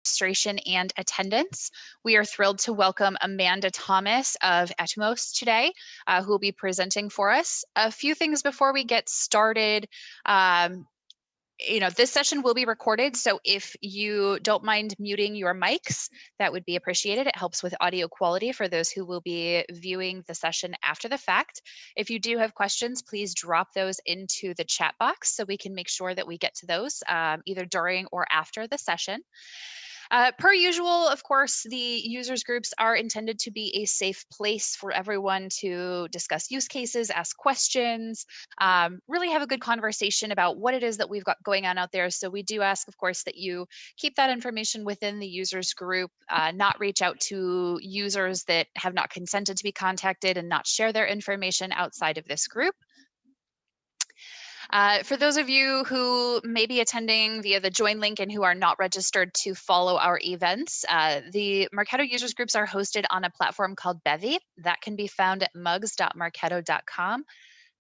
registration and attendance. We are thrilled to welcome Amanda Thomas of Atmos today, who will be presenting for us. A few things before we get started. This session will be recorded, so if you don't mind muting your mics, that would be appreciated. It helps with audio quality for those who will be viewing the session after the fact. If you do have questions, please drop those into the chat box so we can make sure that we get to those either during or after the session. Per usual, of course, the users groups are intended to be a safe place for everyone to discuss use cases, ask questions, really have a good conversation about what it is that we've got going on out there. So we do ask, of course, that you keep that information within the users group, not reach out to users that have not consented to be contacted, and not share their information outside of this group. For those of you who may be attending via the join link and who are not registered to follow our events, the Marketo users groups are hosted on a platform called Bevy that can be found at mugs.marketo.com.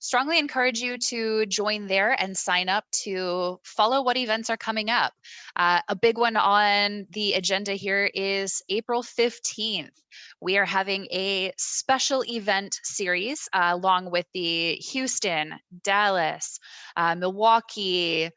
Strongly encourage you to join there and sign up to follow what events are coming up. A big one on the agenda here is April 15th. We are having a special event series along with the Houston, Dallas, Milwaukee,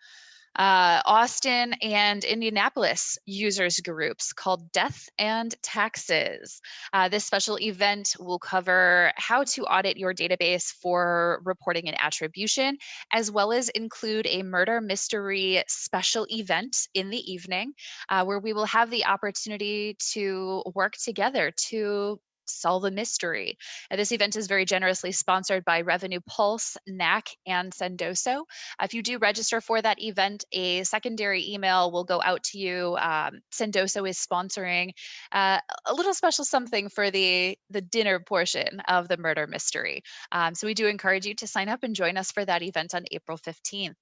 Austin, and Indianapolis users groups called Death and Taxes. This special event will cover how to audit your database for reporting and attribution, as well as include a murder mystery special event in the evening, where we will have the opportunity to work together to solve a mystery. This event is very generously sponsored by Revenue Pulse, NAC, and Sendoso. If you do register for that event, a secondary email will go out to you. Sendoso is sponsoring a little special something for the dinner portion of the murder mystery. So we do encourage you to sign up and join us for that event on April 15th.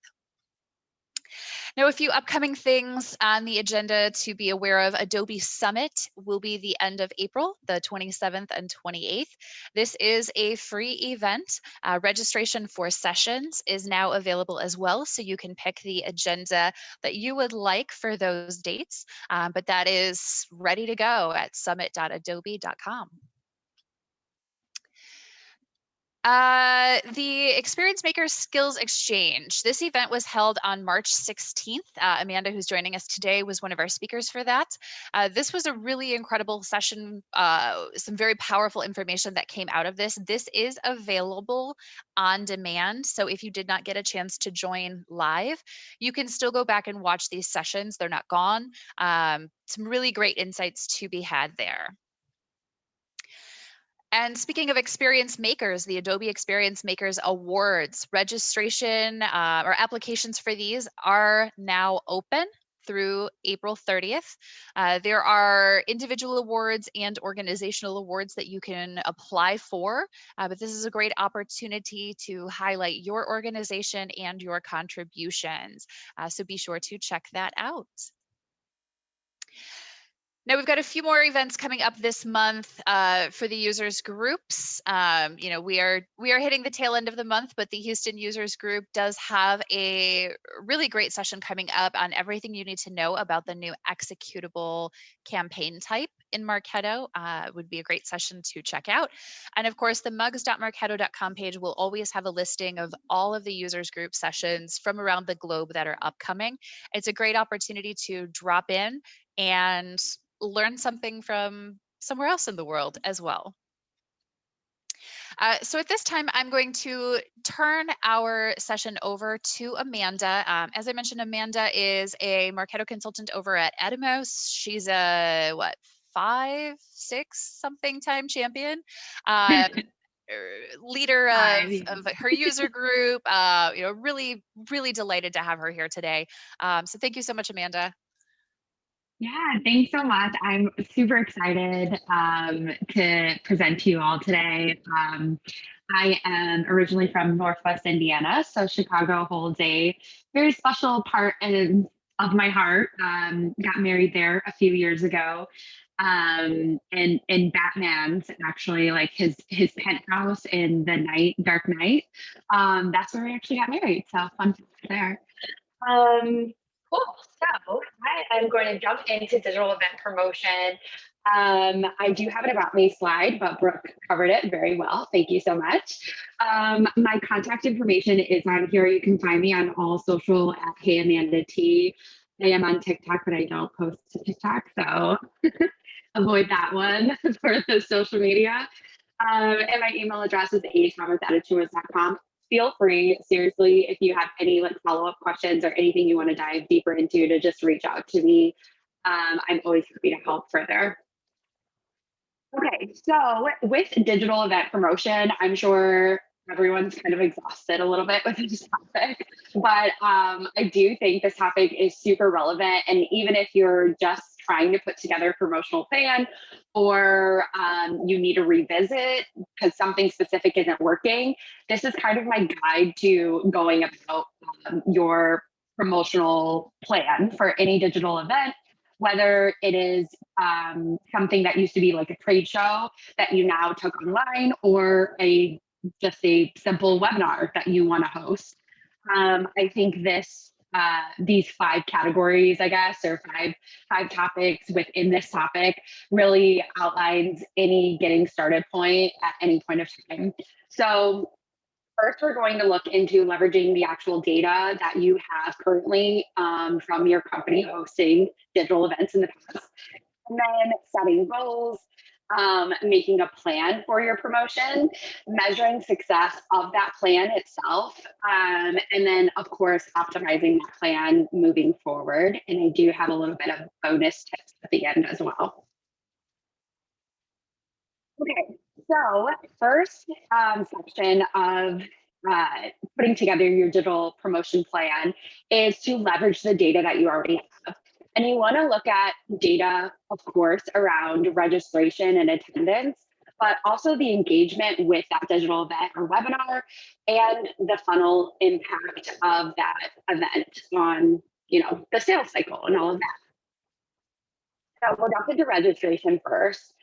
Now, a few upcoming things on the agenda to be aware of. Adobe Summit will be the end of April, the 27th and 28th. This is a free event. Registration for sessions is now available as well, so you can pick the agenda that you would like for those dates, but that is ready to go at summit.adobe.com. The Experience Makers Skills Exchange. This event was held on March 16th. Amanda, who's joining us today, was one of our speakers for that. This was a really incredible session, some very powerful information that came out of this. This is available on demand, so if you did not get a chance to join live, you can still go back and watch these sessions. They're not gone. Some really great insights to be had there. And speaking of Experience Makers, the Adobe Experience Makers Awards registration or applications for these are now open through April 30th. There are individual awards and organizational awards that you can apply for, but this is a great opportunity to highlight your organization and your contributions. So be sure to check that out. Now we've got a few more events coming up this month for the users groups. We are hitting the tail end of the month, but the Houston users group does have a really great session coming up on everything you need to know about the new executable campaign type in Marketo. Would be a great session to check out. And of course, the mugs.marketo.com page will always have a listing of all of the users group sessions from around the globe that are upcoming. It's a great opportunity to drop in and learn something from somewhere else in the world as well. So at this time, I'm going to turn our session over to Amanda. As I mentioned, Amanda is a Marketo consultant over at Atmos. She's a, 5, 6 something time champion. Leader of her user group. Really, really delighted to have her here today. So thank you so much, Amanda. Yeah, thanks so much. I'm super excited to present to you all today. I am originally from Northwest Indiana, so Chicago holds a very special part of my heart. Got married there a few years ago. And Batman's actually like his penthouse in the Dark Knight. That's where we actually got married. So fun fact there. Cool. So I am going to jump into digital event promotion. I do have an about me slide, but Brooke covered it very well. Thank you so much. My contact information is on here. You can find me on all social at Hey Amanda T. I am on TikTok, but I don't post to TikTok, so avoid that one for the social media. And my email address is athomas@chimus.com. Feel free, seriously, if you have any like follow-up questions or anything you want to dive deeper into, to just reach out to me. I'm always happy to help further. Okay, so with digital event promotion, I'm sure everyone's kind of exhausted a little bit with this topic, but I do think this topic is super relevant. And even if you're just trying to put together a promotional plan, or you need to revisit because something specific isn't working, this is kind of my guide to going about your promotional plan for any digital event, whether it is something that used to be like a trade show that you now took online, or a just a simple webinar that you want to host. I think these five categories, I guess, or five topics within this topic, really outlines any getting started point at any point of time. So first, we're going to look into leveraging the actual data that you have currently from your company hosting digital events in the past, and then setting goals, making a plan for your promotion, measuring success of that plan itself, and then, of course, optimizing that plan moving forward. And I do have a little bit of bonus tips at the end as well. Okay, so first section of putting together your digital promotion plan is to leverage the data that you already have. And you want to look at data, of course, around registration and attendance, but also the engagement with that digital event or webinar, and the funnel impact of that event on, the sales cycle and all of that. So we'll jump into registration first.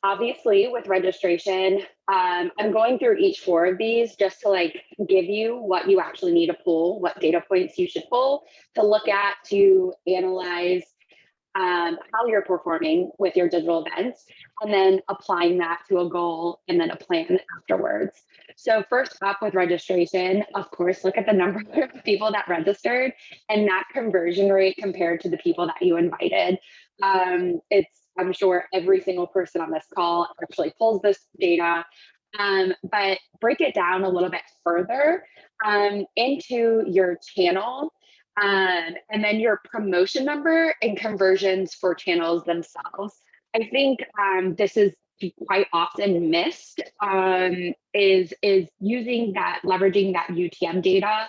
Obviously, with registration, I'm going through each four of these just to like give you what you actually need to pull, what data points you should pull to look at, to analyze how you're performing with your digital events, and then applying that to a goal and then a plan afterwards. So first up with registration, of course, look at the number of people that registered and that conversion rate compared to the people that you invited. I'm sure every single person on this call actually pulls this data, but break it down a little bit further into your channel, and then your promotion number and conversions for channels themselves. I think this is quite often missed, is using that, leveraging that UTM data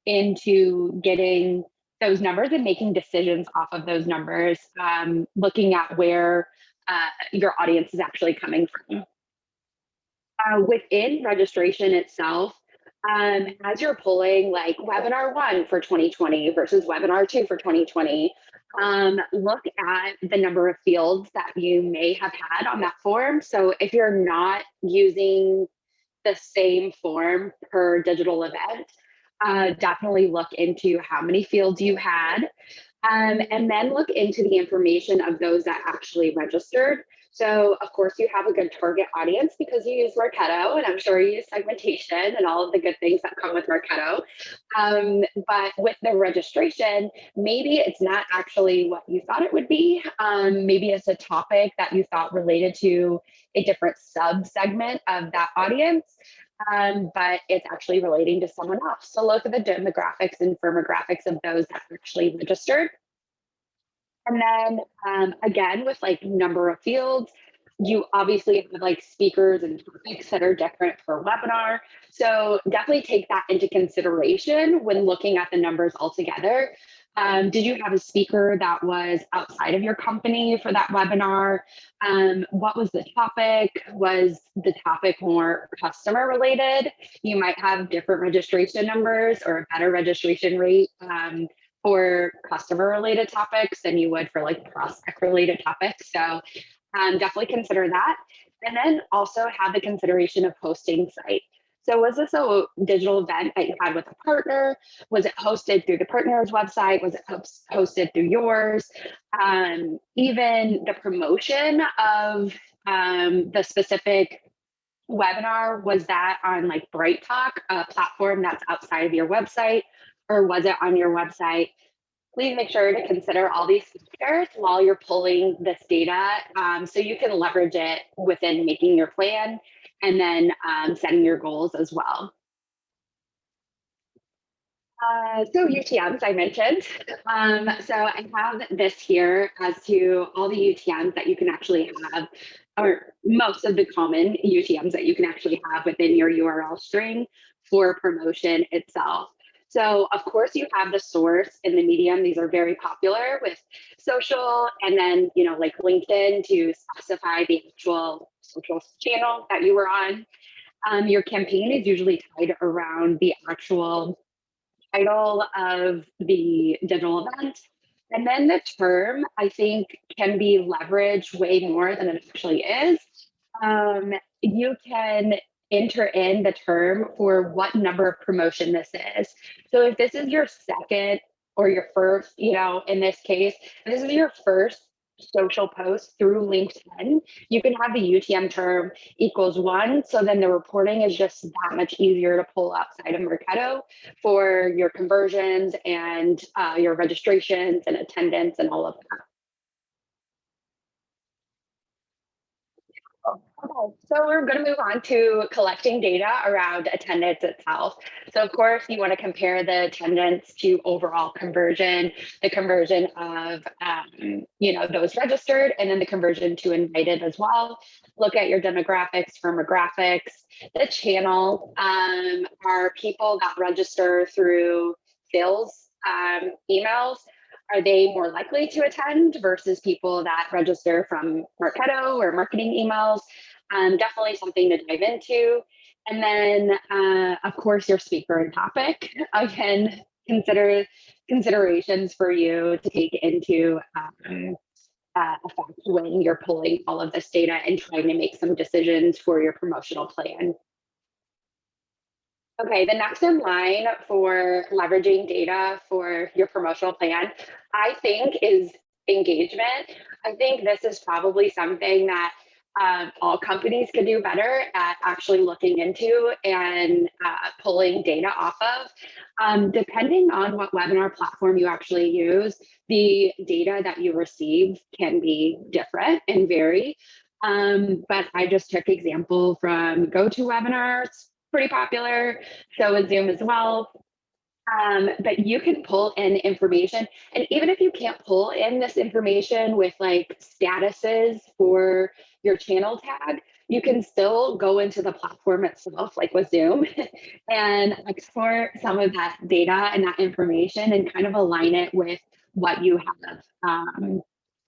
into getting those numbers and making decisions off of those numbers, looking at where your audience is actually coming from. Within registration itself, as you're pulling like webinar 1 for 2020 versus webinar 2 for 2020, look at the number of fields that you may have had on that form. So if you're not using the same form per digital event, definitely look into how many fields you had, and then look into the information of those that actually registered. So of course you have a good target audience because you use Marketo, and I'm sure you use segmentation and all of the good things that come with Marketo. But with the registration, maybe it's not actually what you thought it would be. Maybe it's a topic that you thought related to a different sub segment of that audience. But it's actually relating to someone else. So look at the demographics and firmographics of those that actually registered. And then again, with like number of fields, you obviously have like speakers and topics that are different per webinar. So definitely take that into consideration when looking at the numbers altogether. Did you have a speaker that was outside of your company for that webinar? What was the topic? Was the topic more customer related? You might have different registration numbers or a better registration rate for customer related topics than you would for like prospect related topics. So definitely consider that. And then also have the consideration of hosting site. So was this a digital event that you had with a partner? Was it hosted through the partner's website? Was it hosted through yours? Even the promotion of the specific webinar, was that on like Bright Talk, a platform that's outside of your website, or was it on your website? Please make sure to consider all these factors while you're pulling this data, so you can leverage it within making your plan and then setting your goals as well. So UTMs I mentioned. So I have this here as to all the UTMs that you can actually have, or most of the common UTMs that you can actually have within your URL string for promotion itself. So of course you have the source and the medium. These are very popular with social, and then, you know, like LinkedIn to specify the actual social channel that you were on. Your campaign is usually tied around the actual title of the digital event. And then the term, I think, can be leveraged way more than it actually is. You can enter in the term for what number of promotion this is. So if this is your second or your first, you know, in this case, if this is your first social post through LinkedIn, you can have the UTM term equals 1. So then the reporting is just that much easier to pull outside of Marketo for your conversions and your registrations and attendance and all of that. Okay, so we're going to move on to collecting data around attendance itself. So of course, you want to compare the attendance to overall conversion, the conversion of you know, those registered, and then the conversion to invited as well. Look at your demographics, firmographics. The channel are people that register through sales emails. Are they more likely to attend versus people that register from Marketo or marketing emails? Definitely something to dive into. And then, of course, your speaker and topic. Again, considerations for you to take into effect when you're pulling all of this data and trying to make some decisions for your promotional plan. Okay, the next in line for leveraging data for your promotional plan, I think, is engagement. I think this is probably something that all companies could do better at actually looking into and pulling data off of. Depending on what webinar platform you actually use, the data that you receive can be different and vary. But I just took example from GoToWebinars, pretty popular, so is Zoom as well. But you can pull in information. And even if you can't pull in this information with like statuses for your channel tag, you can still go into the platform itself, like with Zoom, and export some of that data and that information and kind of align it with what you have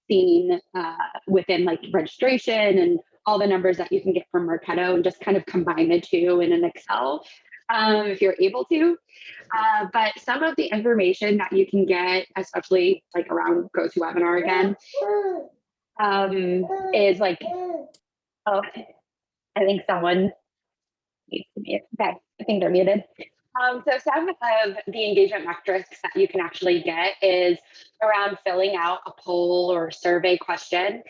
seen within like registration and all the numbers that you can get from Marketo, and just kind of combine the two in an Excel if you're able to. But some of the information that you can get, especially like around GoToWebinar again, is like, oh, I think someone needs to be, okay, I think they're muted. So some of the engagement metrics that you can actually get is around filling out a poll or survey question,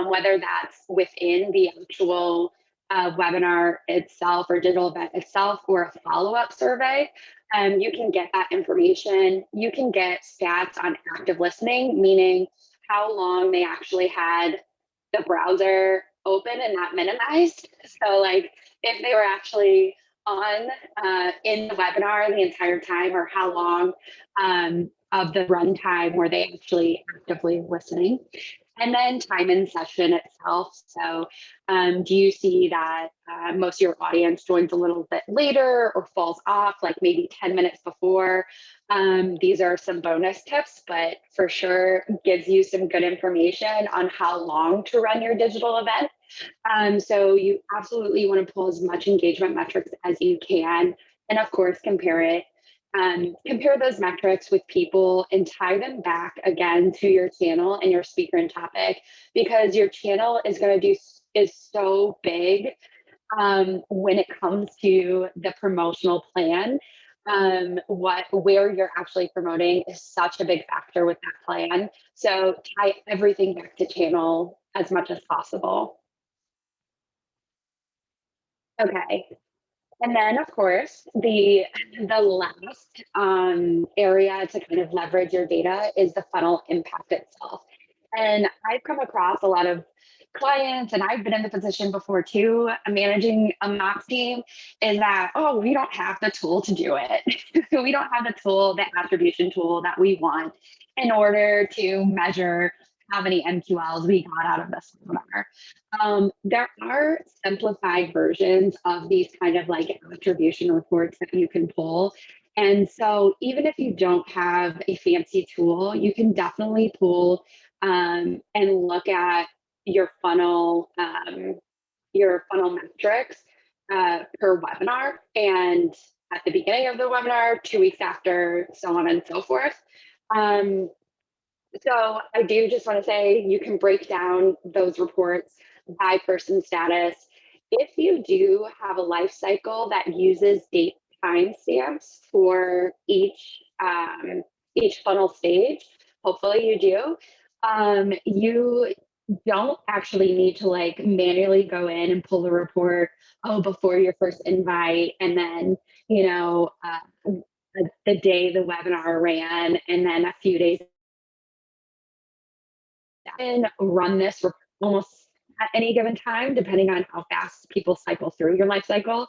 whether that's within the actual webinar itself or digital event itself or a follow-up survey. You can get that information. You can get stats on active listening, meaning how long they actually had the browser open and not minimized. So like if they were actually on in the webinar the entire time, or how long of the runtime were they actually actively listening. And then time in session itself. So do you see that most of your audience joins a little bit later or falls off, like maybe 10 minutes before? These are some bonus tips, but for sure gives you some good information on how long to run your digital event. So you absolutely want to pull as much engagement metrics as you can. And of course, compare those metrics with people and tie them back again to your channel and your speaker and topic, because your channel is so big when it comes to the promotional plan. Where you're actually promoting is such a big factor with that plan. So tie everything back to channel as much as possible. Okay. And then, of course, the last area to kind of leverage your data is the funnel impact itself. And I've come across a lot of clients, and I've been in the position before too, managing a Mox team, is that, oh, we don't have the tool to do it. We don't have the tool, the attribution tool that we want in order to measure how many MQLs we got out of this webinar. There are simplified versions of these kind of like attribution reports that you can pull. And so even if you don't have a fancy tool, you can definitely pull and look at your funnel metrics per webinar, and at the beginning of the webinar, 2 weeks after, so on and so forth. Um, so I do just want to say you can break down those reports by person status. If you do have a life cycle that uses date timestamps for each funnel stage, hopefully you do. You don't actually need to like manually go in and pull the report, oh, before your first invite, and then the day the webinar ran, and then a few days and run this almost at any given time, depending on how fast people cycle through your life cycle.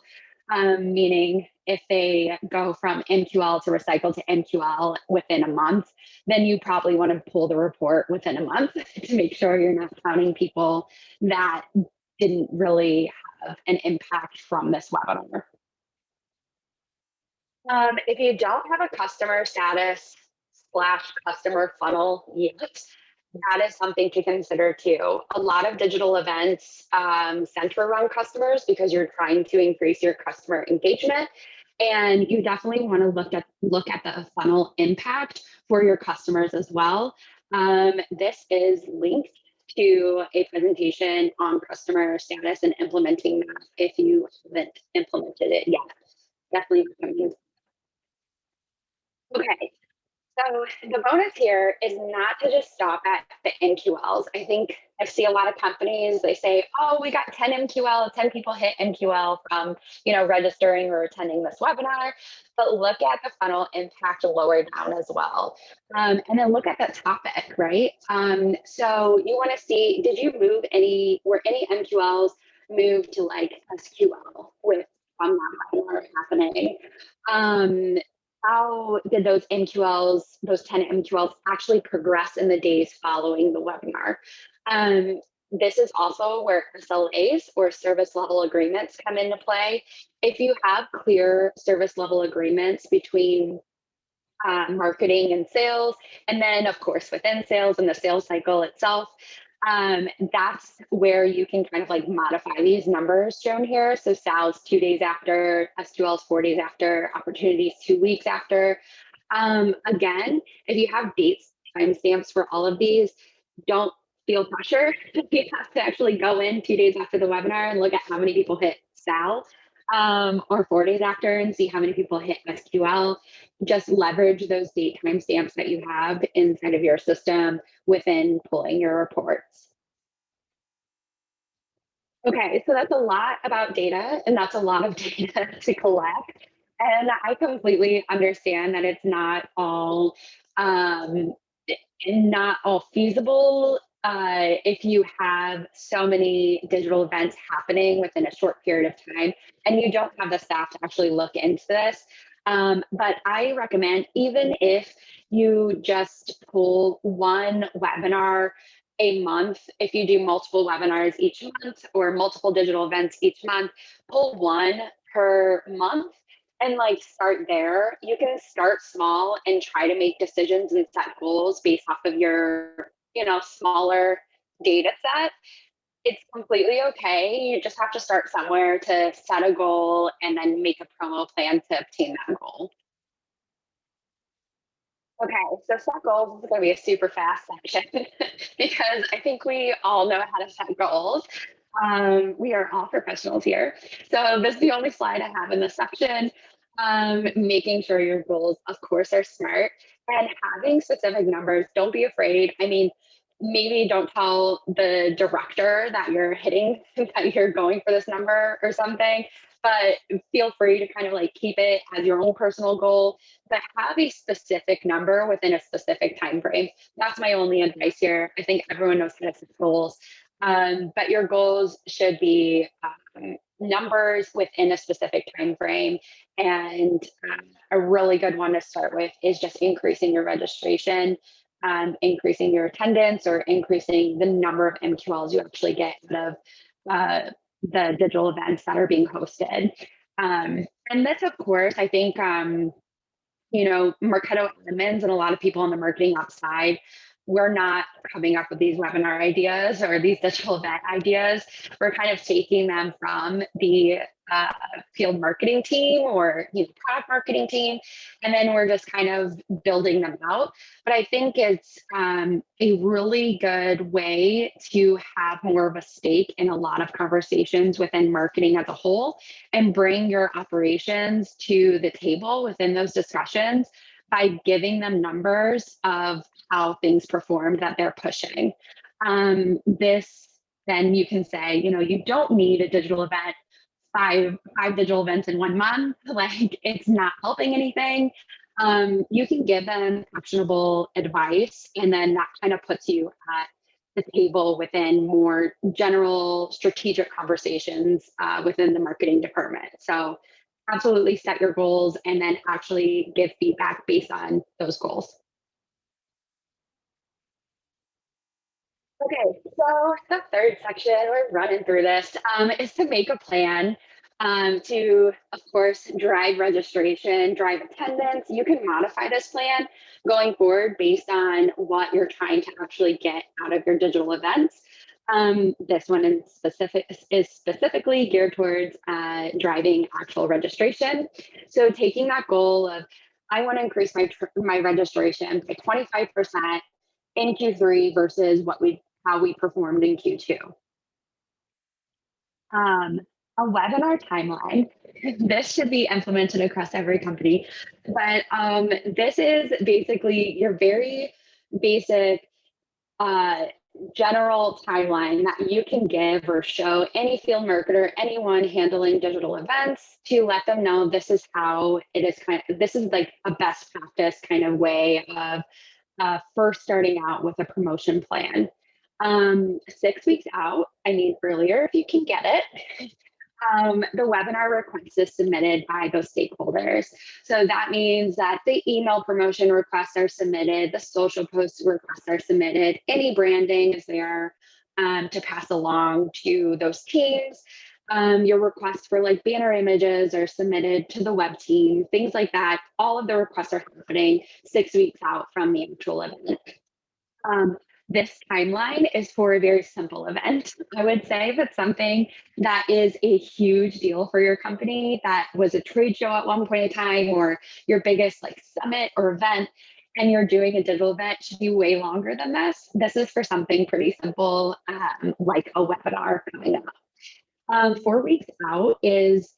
Meaning, if they go from MQL to recycle to MQL within a month, then you probably want to pull the report within a month to make sure you're not counting people that didn't really have an impact from this webinar. If you don't have a customer status / customer funnel yet, that is something to consider too. A lot of digital events center around customers because you're trying to increase your customer engagement. And you definitely want to look at the funnel impact for your customers as well. This is linked to a presentation on customer status and implementing that if you haven't implemented it yet. Definitely recommend. Okay, so the bonus here is not to just stop at the MQLs. I think I see a lot of companies, they say, oh, we got 10 MQL, 10 people hit MQL from, registering or attending this webinar, but look at the funnel impact lower down as well. And then look at that topic, right? So you want to see, were any MQLs moved to like SQL with from that webinar happening? How did those MQLs, those 10 MQLs actually progress in the days following the webinar? This is also where SLAs or service level agreements come into play. If you have clear service level agreements between marketing and sales, and then of course within sales and the sales cycle itself, that's where you can kind of like modify these numbers shown here. So sales 2 days after, SQLs 4 days after, opportunities 2 weeks after. Again, if you have dates, timestamps for all of these, don't feel pressure. You have to actually go in 2 days after the webinar and look at how many people hit Sal, or 4 days after and see how many people hit SQL. Just leverage those date timestamps that you have inside of your system within pulling your reports. Okay, so that's a lot about data, and that's a lot of data to collect. And I completely understand that it's not all feasible if you have so many digital events happening within a short period of time and you don't have the staff to actually look into this. But I recommend, even if you just pull one webinar a month, if you do multiple webinars each month or multiple digital events each month, pull one per month and like start there. You can start small and try to make decisions and set goals based off of your, smaller data set. It's completely okay. You just have to start somewhere to set a goal and then make a promo plan to obtain that goal. Okay, so set goals is going to be a super fast section because I think we all know how to set goals. We are all professionals here. So this is the only slide I have in this section. Making sure your goals, of course, are smart and having specific numbers. Don't be afraid. I mean, maybe don't tell the director that you're hitting, that you're going for this number or something, but feel free to kind of like keep it as your own personal goal, but have a specific number within a specific time frame. That's my only advice here. I think everyone knows how to set goals. But your goals should be numbers within a specific time frame. And a really good one to start with is just increasing your registration, increasing your attendance, or increasing the number of MQLs you actually get out of the digital events that are being hosted. And this, of course, I think, Marketo admins and a lot of people on the marketing ops side, we're not coming up with these webinar ideas or these digital event ideas. We're kind of taking them from the uh, field marketing team or product marketing team, and then we're just kind of building them out. But I think it's a really good way to have more of a stake in a lot of conversations within marketing as a whole and bring your operations to the table within those discussions by giving them numbers of how things performed that they're pushing. This, then you can say, you don't need a digital event, five digital events in 1 month. Like it's not helping anything. You can give them actionable advice, and then that kind of puts you at the table within more general strategic conversations within the marketing department. So absolutely set your goals and then actually give feedback based on those goals. Okay, so the third section, we're running through this, is to make a plan to, of course, drive registration, drive attendance. You can modify this plan going forward based on what you're trying to actually get out of your digital events. This one is specifically geared towards driving actual registration. So taking that goal of, I want to increase my registration by 25% in Q3 versus how we performed in Q2. Um, a webinar timeline. This should be implemented across every company, but this is basically your very basic uh, general timeline that you can give or show any field marketer, anyone handling digital events, to let them know this is how it is this is like a best practice kind of way of first starting out with a promotion plan. 6 weeks out, I mean earlier if you can get it. The webinar request is submitted by those stakeholders. So that means that the email promotion requests are submitted, the social post requests are submitted, any branding is there to pass along to those teams. Your requests for like banner images are submitted to the web team, things like that. All of the requests are happening 6 weeks out from the actual event. This timeline is for a very simple event. I would say if it's something that is a huge deal for your company, that was a trade show at one point in time, or your biggest like summit or event, and you're doing a digital event, should be way longer than this. This is for something pretty simple, like a webinar coming up. 4 weeks out is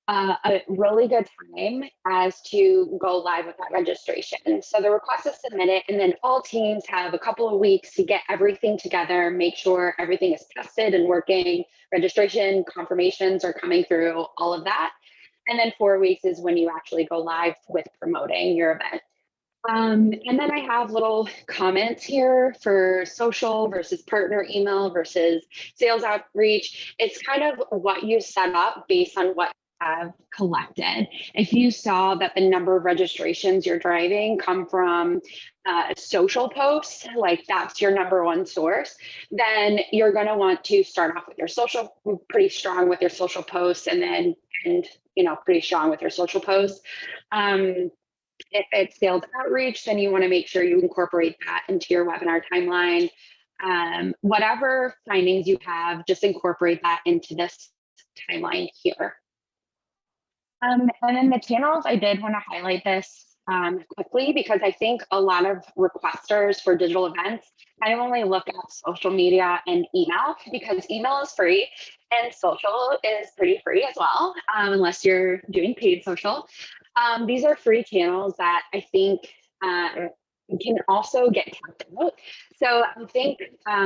a really good time as to go live with that registration. So the request is submitted, and then all teams have a couple of weeks to get everything together, make sure everything is tested and working, registration confirmations are coming through, all of that. And then 4 weeks is when you actually go live with promoting your event. And then I have little comments here for social versus partner email versus sales outreach. It's kind of what you set up based on what you have collected. If you saw that the number of registrations you're driving come from social posts, like that's your number one source, then you're going to want to start off with your social, pretty strong with your social posts, and then, pretty strong with your social posts. If it's sales outreach, then you want to make sure you incorporate that into your webinar timeline. Whatever findings you have, just incorporate that into this timeline here. And then the channels, I did want to highlight this quickly, because I think a lot of requesters for digital events kind of only look at social media and email, because email is free and social is pretty free as well, unless you're doing paid social. These are free channels that I think can also get tapped out. So I think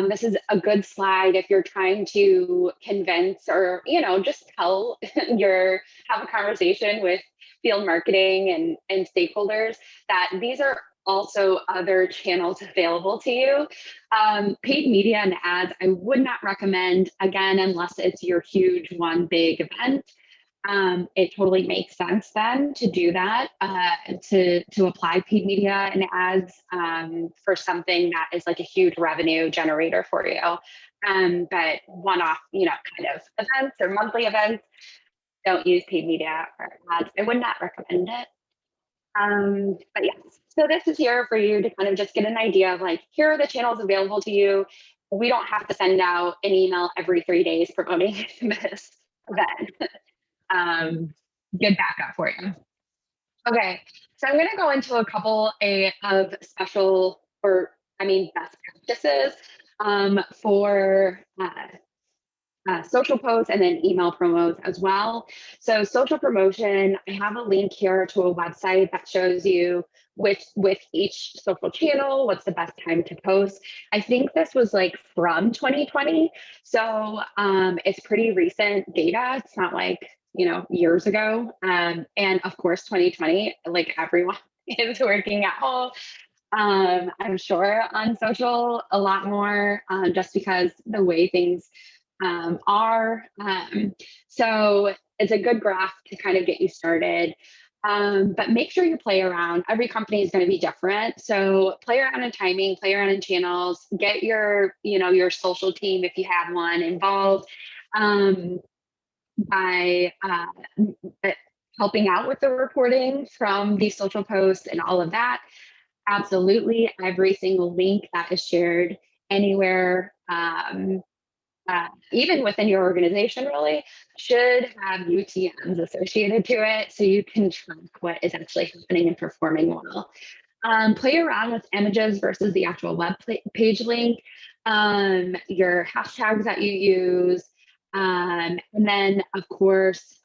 this is a good slide if you're trying to convince, or just tell have a conversation with field marketing and stakeholders that these are also other channels available to you. Paid media and ads, I would not recommend, again, unless it's your huge one big event. It totally makes sense then to do that, to apply paid media and ads for something that is like a huge revenue generator for you. But one-off, kind of events or monthly events, don't use paid media or ads. I would not recommend it. But yes, so this is here for you to kind of just get an idea of like, here are the channels available to you. We don't have to send out an email every 3 days promoting this event. Good backup for you. Okay, so I'm going to go into a couple of special, best practices for social posts and then email promos as well. So social promotion, I have a link here to a website that shows you with each social channel, what's the best time to post. I think this was like from 2020. So it's pretty recent data. It's not like, years ago. And of course, 2020, like everyone is working at home. I'm sure on social a lot more, just because the way things are. So it's a good graph to kind of get you started. But make sure you play around. Every company is going to be different. So play around in timing, play around in channels, get your social team, if you have one, involved by helping out with the reporting from these social posts and all of that. Absolutely, every single link that is shared anywhere, even within your organization, really should have UTMs associated to it, so you can track what is actually happening and performing well. Play around with images versus the actual web page link, your hashtags that you use, and then of course,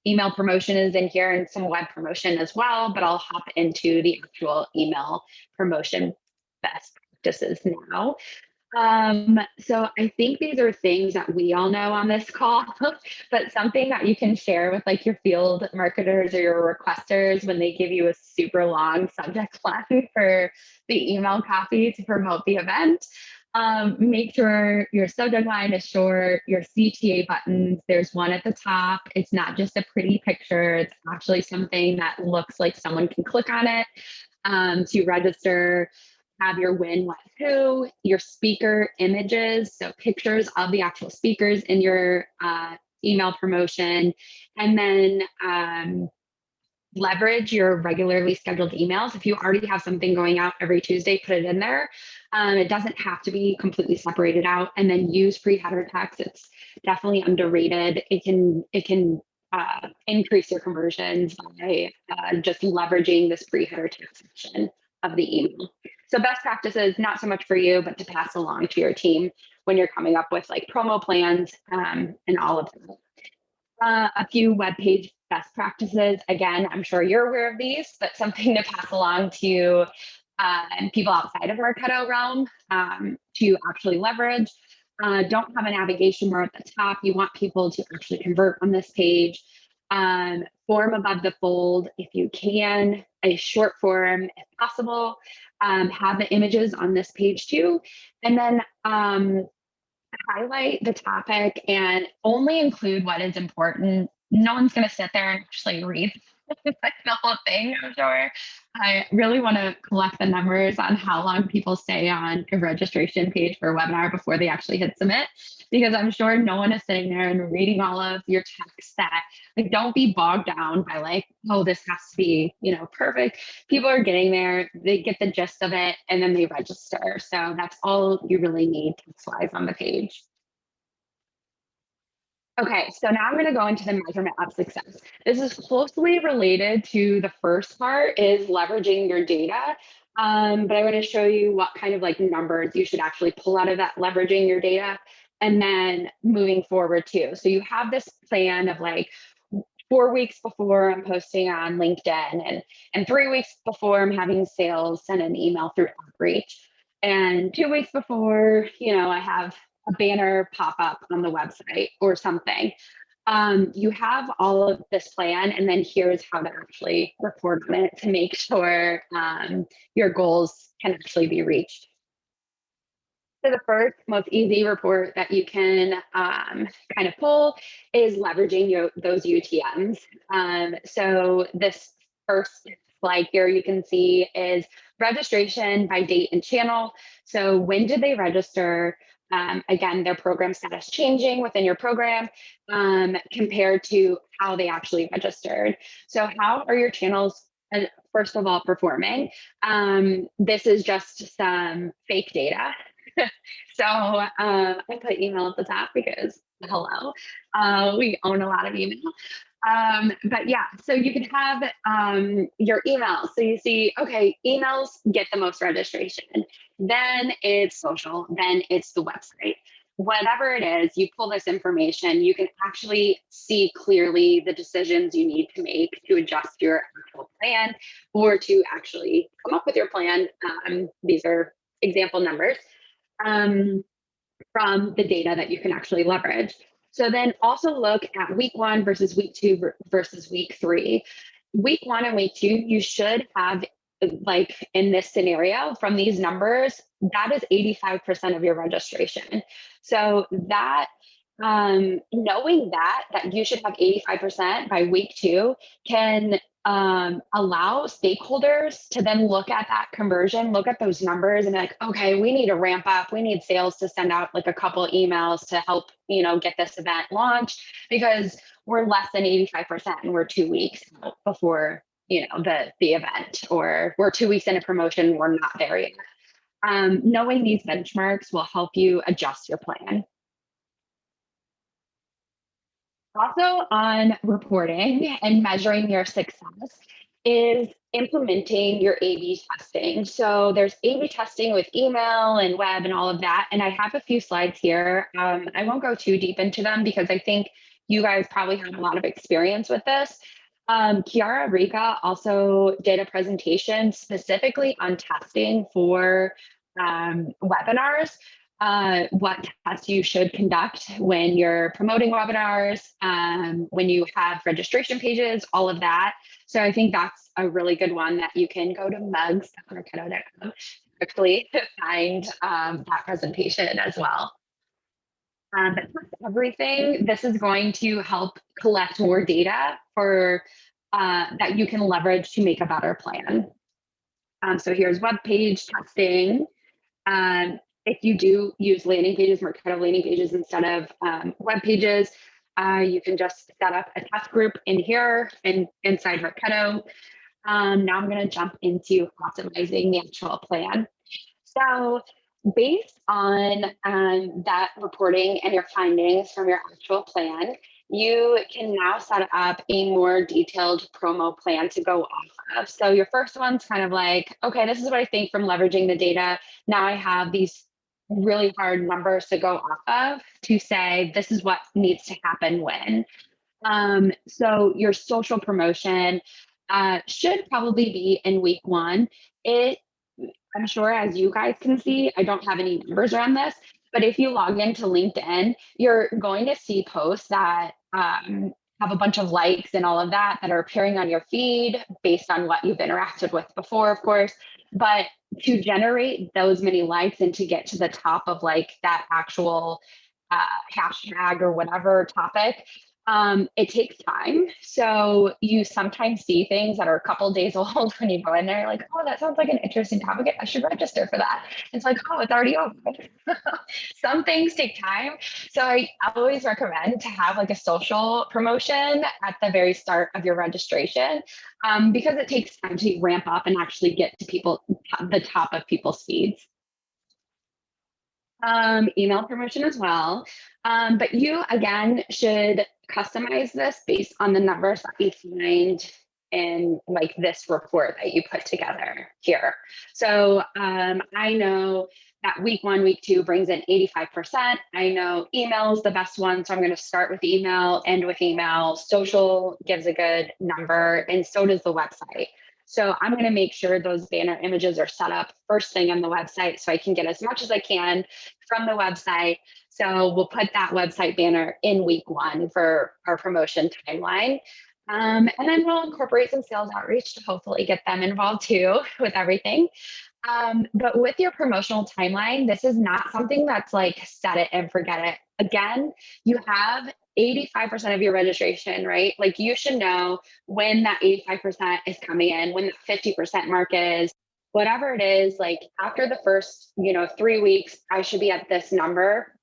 email promotion is in here and some web promotion as well, but I'll hop into the actual email promotion best practices now. So I think these are things that we all know on this call, but something that you can share with like your field marketers or your requesters when they give you a super long subject line for the email copy to promote the event. Make sure your subject line is short, your CTA buttons, there's one at the top. It's not just a pretty picture, it's actually something that looks like someone can click on it to register. Have your when, what, who, your speaker images, so pictures of the actual speakers in your email promotion, and then leverage your regularly scheduled emails. If you already have something going out every Tuesday, put it in there. It doesn't have to be completely separated out, and then use pre-header text. It's definitely underrated. It can increase your conversions by just leveraging this pre-header text section of the email. So best practices, not so much for you, but to pass along to your team when you're coming up with like promo plans and all of that. A few web page best practices. Again, I'm sure you're aware of these, but something to pass along to people outside of Marketo realm to actually leverage. Don't have a navigation bar at the top. You want people to actually convert on this page. Form above the fold, if you can, a short form if possible. Have the images on this page too. And then highlight the topic and only include what is important. No one's going to sit there and actually read the whole thing, I'm sure. I really want to collect the numbers on how long people stay on a registration page for a webinar before they actually hit submit, because I'm sure no one is sitting there and reading all of your text that, like, don't be bogged down by like, oh, this has to be, perfect. People are getting there, they get the gist of it, and then they register. So that's all you really need text-wise on the page. Okay, so now I'm going to go into the measurement of success. This is closely related to the first part, is leveraging your data. But I want to show you what kind of like numbers you should actually pull out of that leveraging your data, and then moving forward too. So you have this plan of like 4 weeks before I'm posting on LinkedIn, and 3 weeks before I'm having sales send an email through outreach. And 2 weeks before, I have a banner pop up on the website or something. You have all of this plan, and then here's how to actually report on it to make sure your goals can actually be reached. So the first most easy report that you can kind of pull is leveraging those UTMs. So this first slide here you can see is registration by date and channel. So when did they register? Again, their program status changing within your program compared to how they actually registered. So how are your channels, first of all, performing? This is just some fake data. So I put email at the top because hello, we own a lot of email. But yeah, so you can have your emails. So you see, okay, emails get the most registration. Then it's social. Then it's the website. Whatever it is, you pull this information, you can actually see clearly the decisions you need to make to adjust your actual plan or to actually come up with your plan. These are example numbers from the data that you can actually leverage. So then also look at week 1 versus week 2 versus week 3. Week 1 and week 2, you should have, like in this scenario, from these numbers, that is 85% of your registration. So that knowing that you should have 85% by week 2 can allow stakeholders to then look at that conversion, look at those numbers and be like, okay, we need to ramp up. We need sales to send out like a couple emails to help, get this event launched, because we're less than 85% and we're 2 weeks before, the event, or we're 2 weeks in a promotion, we're not there yet. Knowing these benchmarks will help you adjust your plan. Also on reporting and measuring your success is implementing your A/B testing. So there's A/B testing with email and web and all of that. And I have a few slides here. I won't go too deep into them because I think you guys probably have a lot of experience with this. Kiara Rika also did a presentation specifically on testing for webinars, what tests you should conduct when you're promoting webinars, when you have registration pages, all of that. So I think that's a really good one that you can go to mugs.marketo.com quickly to find that presentation as well. But that's everything. This is going to help collect more data for that you can leverage to make a better plan. So here's web page testing. If you do use landing pages, Marketo landing pages instead of web pages, you can just set up a test group in here and inside Marketo. Now I'm going to jump into optimizing the actual plan. So based on that reporting and your findings from your actual plan, you can now set up a more detailed promo plan to go off of. So your first one's kind of like, okay, this is what I think from leveraging the data. Now I have these really hard numbers to go off of to say, this is what needs to happen when. So your social promotion should probably be in week 1. I'm sure, as you guys can see, I don't have any numbers around this, but if you log into LinkedIn, you're going to see posts that have a bunch of likes and all of that that are appearing on your feed based on what you've interacted with before, of course. But to generate those many likes and to get to the top of like that actual hashtag or whatever topic, it takes time. So you sometimes see things that are a couple days old when you go in there, like, oh, that sounds like an interesting topic. I should register for that. It's like, oh, it's already over. Some things take time. So I always recommend to have like a social promotion at the very start of your registration, because it takes time to ramp up and actually get to people, the top of people's feeds. Email promotion as well. But you again should customize this based on the numbers that you find in like this report that you put together here. So I know that week one, week two brings in 85%. I know email is the best one. So I'm going to start with email, end with email. Social gives a good number, and so does the website. So I'm going to make sure those banner images are set up first thing on the website so I can get as much as I can from the website. So we'll put that website banner in week one for our promotion timeline. And then we'll incorporate some sales outreach to hopefully get them involved too with everything. But with your promotional timeline, this is not something that's like set it and forget it. Again, you have 85% of your registration, right? Like you should know when that 85% is coming in, when the 50% mark is, whatever it is, like after the first, 3 weeks, I should be at this number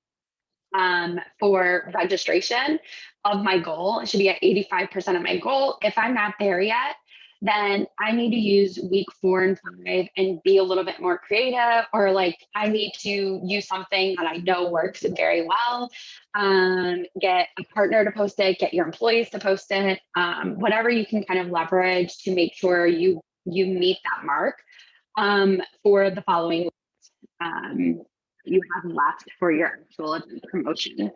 for registration of my goal. It should be at 85% of my goal. If I'm not there yet, then I need to use week 4 and 5 and be a little bit more creative, or like I need to use something that I know works very well. Get a partner to post it, get your employees to post it, whatever you can kind of leverage to make sure you meet that mark for the following um, you have left for your actual promotion.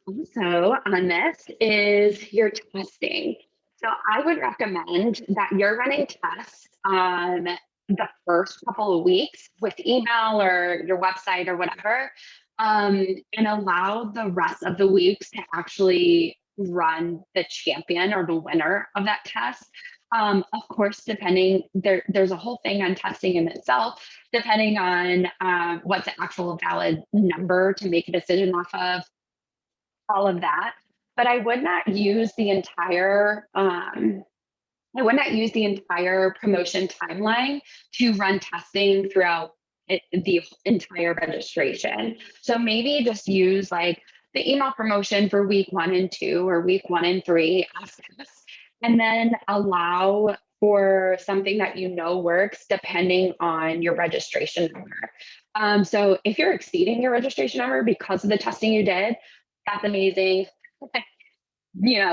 Also on this is your testing. So I would recommend that you're running tests on the first couple of weeks with email or your website or whatever, and allow the rest of the weeks to actually run the champion or the winner of that test. Of course, depending there's a whole thing on testing in itself, depending on what's the actual valid number to make a decision off of, all of that. But I would not use the entire promotion timeline to run testing throughout the entire registration. So maybe just use like the email promotion for week 1 and 2 or week 1 and 3 as tests, and then allow for something that you know works depending on your registration number. So if you're exceeding your registration number because of the testing you did, that's amazing.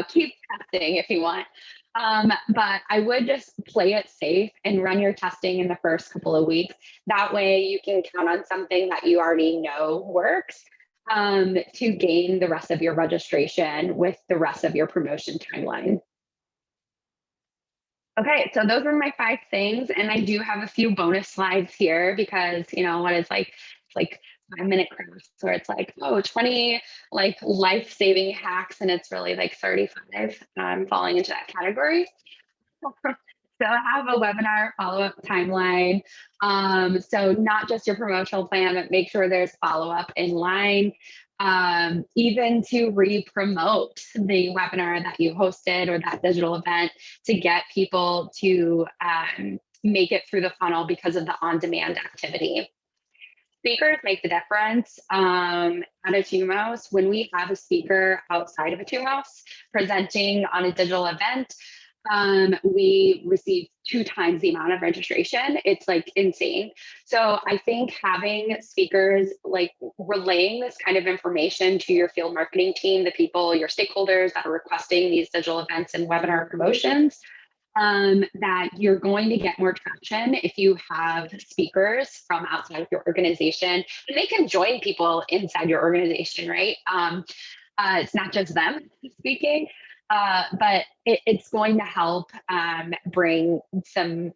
Keep testing if you want. But I would just play it safe and run your testing in the first couple of weeks. That way you can count on something that you already know works to gain the rest of your registration with the rest of your promotion timeline. Okay, so those were my 5 things, and I do have a few bonus slides here because what is like it's like 5-minute crafts where it's like 20 like life-saving hacks, and it's really like 35 falling into that category. So I have a webinar follow-up timeline. So not just your promotional plan, but make sure there's follow-up in line, even to re-promote the webinar that you hosted or that digital event to get people to make it through the funnel because of the on-demand activity. Speakers make the difference at a TUMOS. When we have a speaker outside of a TUMOS presenting on a digital event, we receive 2 times the amount of registration. It's like insane. So I think having speakers like relaying this kind of information to your field marketing team, the people, your stakeholders that are requesting these digital events and webinar promotions, that you're going to get more traction if you have speakers from outside of your organization, and they can join people inside your organization, right? It's not just them speaking, but it's going to help bring some,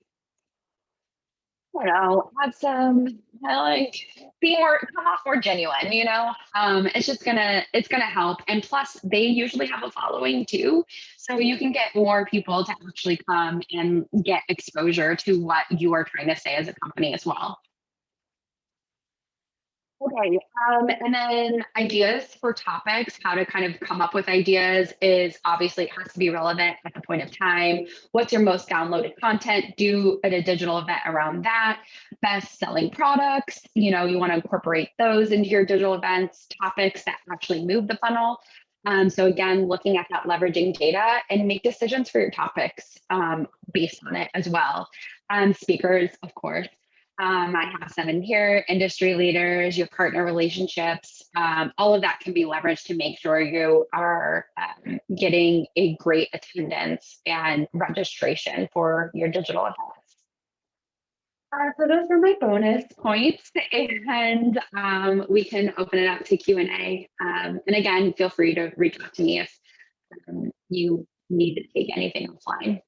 I don't know, have some like come off more genuine, it's gonna help. And plus they usually have a following too. So you can get more people to actually come and get exposure to what you are trying to say as a company as well. Okay, and then ideas for topics, how to kind of come up with ideas is obviously it has to be relevant at the point of time. What's your most downloaded content? Do a digital event around that. Best selling products, you want to incorporate those into your digital events, topics that actually move the funnel. So again, looking at that leveraging data and make decisions for your topics based on it as well. Speakers, of course. I have some in here, industry leaders, your partner relationships, all of that can be leveraged to make sure you are getting a great attendance and registration for your digital events. So those were my bonus points, and we can open it up to Q&A. And again, feel free to reach out to me if you need to take anything offline.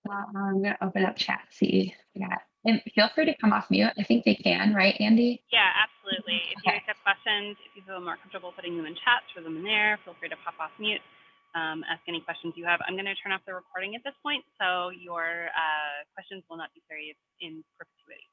I'm going to open up chat, see. Yeah. And feel free to come off mute. I think they can, right, Andy? Yeah, absolutely. If you Okay. guys have questions, if you feel more comfortable putting them in chat, throw them in there. Feel free to pop off mute, ask any questions you have. I'm going to turn off the recording at this point, so your questions will not be carried in perpetuity.